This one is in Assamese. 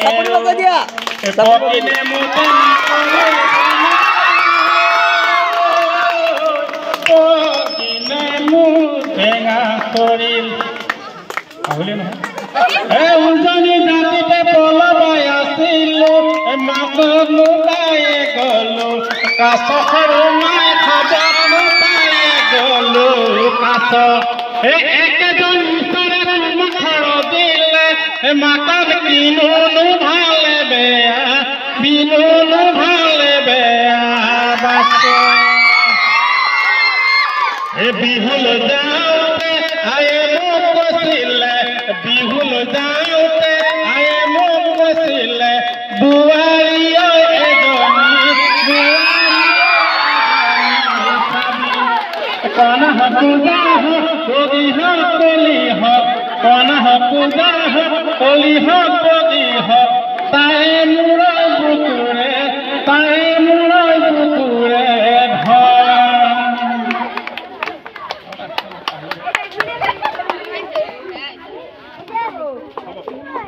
চাপৰি লগাই দিয়া পকিনে মুতে পকিনে মুতেঙা কৰিল আহিলে নহয় উজনি জাতিতে পলবাই আছিলো মাছক লুকাই গলো কাছ সৰু মাই খাব লুকাই গলো কাছ একেজন ঈশ্বৰে মুখৰ দিলে মাকান কিনুনো ভালে বেয়া বিনুনো ভালে বেয়া বাছে বিহুল যাওঁতে আয়ে মোক কৈছিলে বিহুল যাওঁতে আয়ে মোক কৈছিলে বোৱাৰী এজনী কণাহ পূজা কলি হওক কলি হওক কণাহ পূজা কলি হওক কলি হওক তাই মূৰৰ বুকুৰে তাই